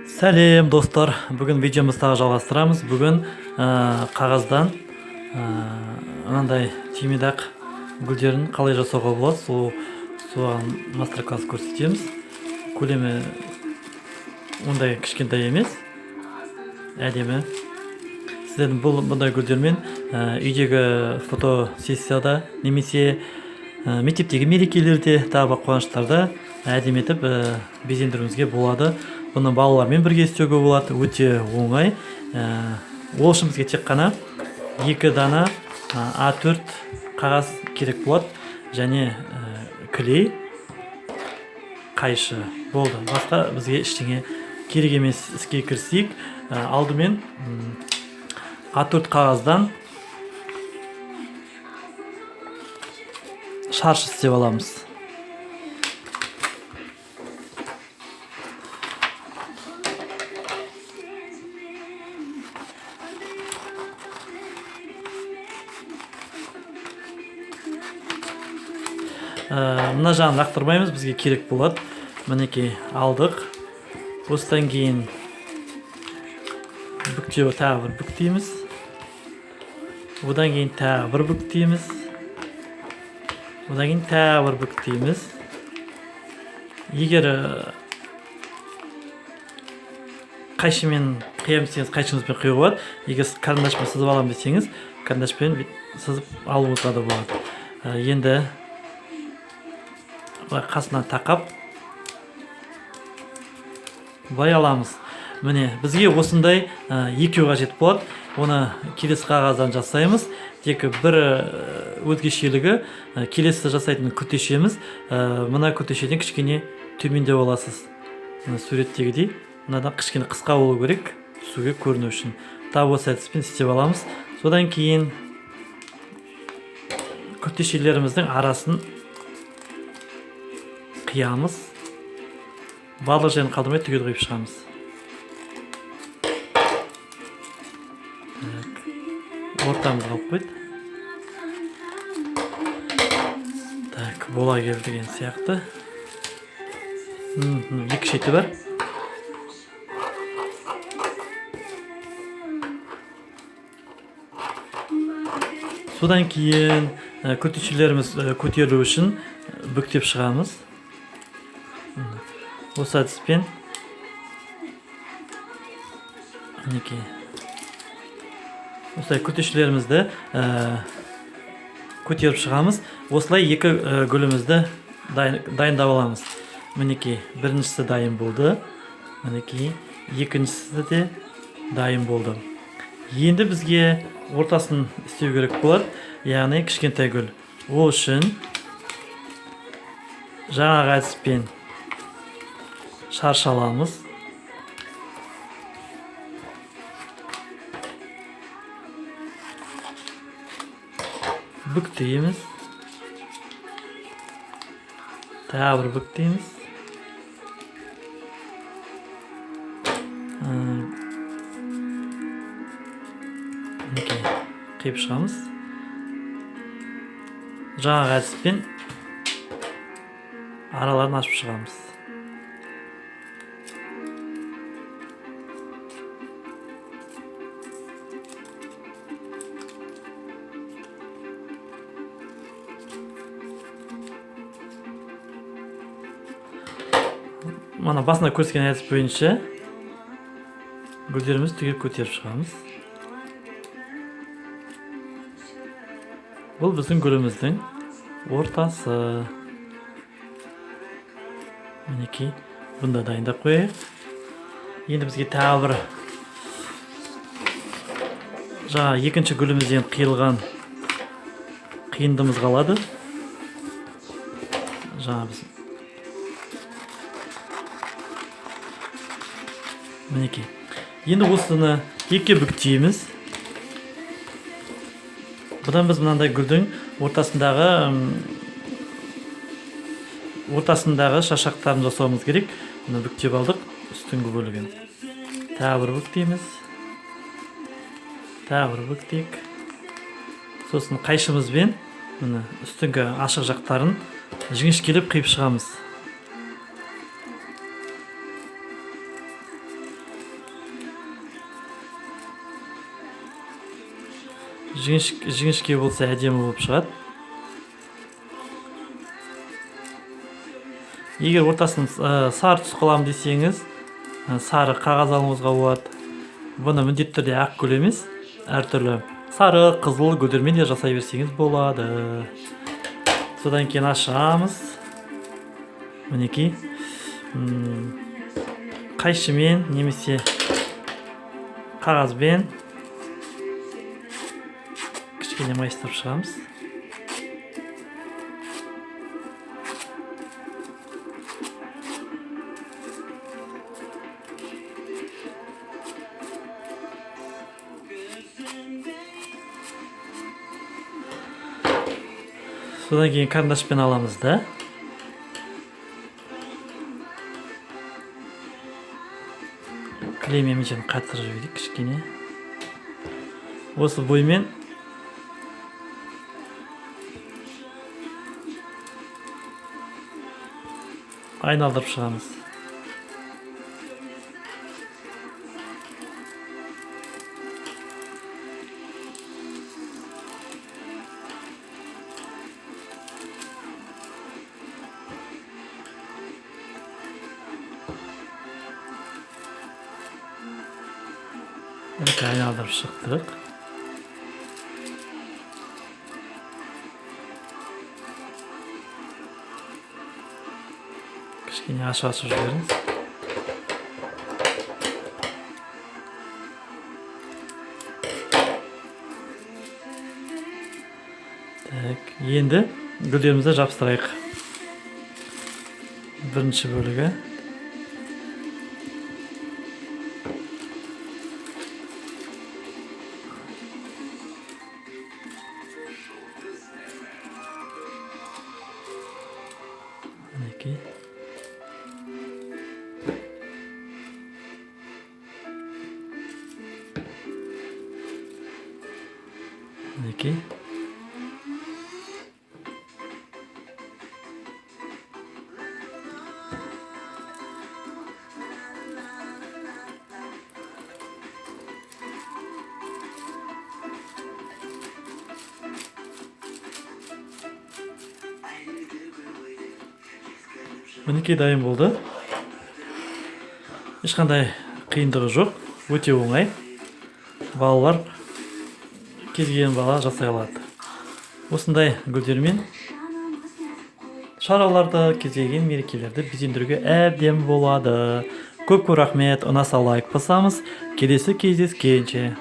Сәлем достар, бүгін видеомызды тағы жалғастырамыз. Бүгін қағаздан мынандай түймедақ гүлдерін қалай жасауға болады, соған мастер-класс көрсетеміз. Көлемі ондай кішкентай емес, әдемі. Сіздердің бұндай гүлдермен үйдегі фотосессияда немесе мектептегі мерекелерде, тағы қуаныштарда әдемі етіп безендіруіңізге болады. Бұны балалармен бірге істеуге болады, өте оңай. Ол үшін бізге тек қана 2 дана А4 қағаз керек болады, және клей, қайшы болды. Басқа бізге ештеңе керек емес. Іске кірісейік. Алдымен А4 қағаздан шаршы істеп аламыз. Мына жағын лақтырмаймыз, бізге керек болады. Мінекей алдық. Осыдан кейін бүктеуі тағы бір бүктейміз. Одан кейін тағы бір бүктейміз. Одан кейін тағы бір бүктейміз. Егер қайшымен қиямыз десеңіз, қайшымызбен қиюға болады. Егер карандашпен сызып аламын десеңіз, карандашпен сызып алуыңызға да болады. Енді қасынан тақап былай аламыз. Міне, бізге осындай екеу қажет болады. Оны келесі қағаздан жасаймыз. Тек бір өзгешелігі, келесі жасайтын күртешеміз мына күртешеден кішкене төмендеп аласыз. Суреттегідей, мынадан кішкене қысқа болу керек, түсуге көріну үшін. Тап осы әдіспен істеп аламыз. Содан кейін күртешелеріміздің арасын қиямыз. Барлық жерін қалдырмай түгел қиып шығамыз. Ортамыз қалып қойды. Так, бола келді деген сияқты. Екі шеті бар. Содан кейін күртешелеріміз көтерілу үшін бүктеп шығамыз. Осы әдіспен осылай күртешелерімізді көтеріп шығамыз. Осылай екі гүлімізді дайындап аламыз. Мінекей, біріншісі дайын болды. Мінекей, екіншісі де дайын болды. Енді бізге ортасын істеу керек болады, яғни кішкентай гүл. Ол үшін жаңағы әдіспен шаршы аламыз. Бүктейміз. Тағы бір бүктейміз. Қиып шығамыз. Жаңағы әдіспен араларын ашып шығамыз. Мана басында көрсеткен әдіс бойынша гүлдерімізді түгел көтеріп шығамыз. Бұл біздің гүліміздің ортасы. Мінекей, бұнда дайындап қойайық. Енді бізге тағы бір жаңа екінші гүлімізден қиылған қиындымыз қалады. Жаңа біз мінекей. Енді осыны екіге бүктейміз. Бұдан біз мынандай гүлдің ортасындағы шашақтарын жасауымыз керек. Бұны бүктеп алдық, үстіңгі бөлігін. Тағы бір бүктейміз. Тағы бір бүктейік. Сосын қайшымызбен үстіңгі ашық жақтарын жіңішкелеп қиып шығамыз. жіңішке болса әдемі болып шығады. Егер ортасын сары түс қыламын десеңіз, сары қағаз алуыңызға болады. Бұны міндетті түрде ақ гүл емес, әртүрлі сары, қызыл гүлдермен де жасай берсеңіз болады. Содан кейін ашамыз. Мінекей, қайшымен немесе қағазбен кішкене майыстырып шығамыз. Содан кейін карандашпен аламыз да. Клеймемен қатырып жіберейік кішкене. Осы боймен айналдырып шығамыз. Aynalar şıktık. Kışkini aşağı sürüyoruz. Енді гүлдерімізді жабыстырайық. Бірінші бөлігі. Мінекей. Мінекей. Мінекей дайын болды. Ешқандай қиындығы жоқ, өте оңай. Балалар, кез келген бала жасай алады. Осындай гүлдермен шараларды, кез келген мерекелерді безендіруге әбден болады. Көп рахмет, ұнаса лайк басамыз. Келесі кездескенше.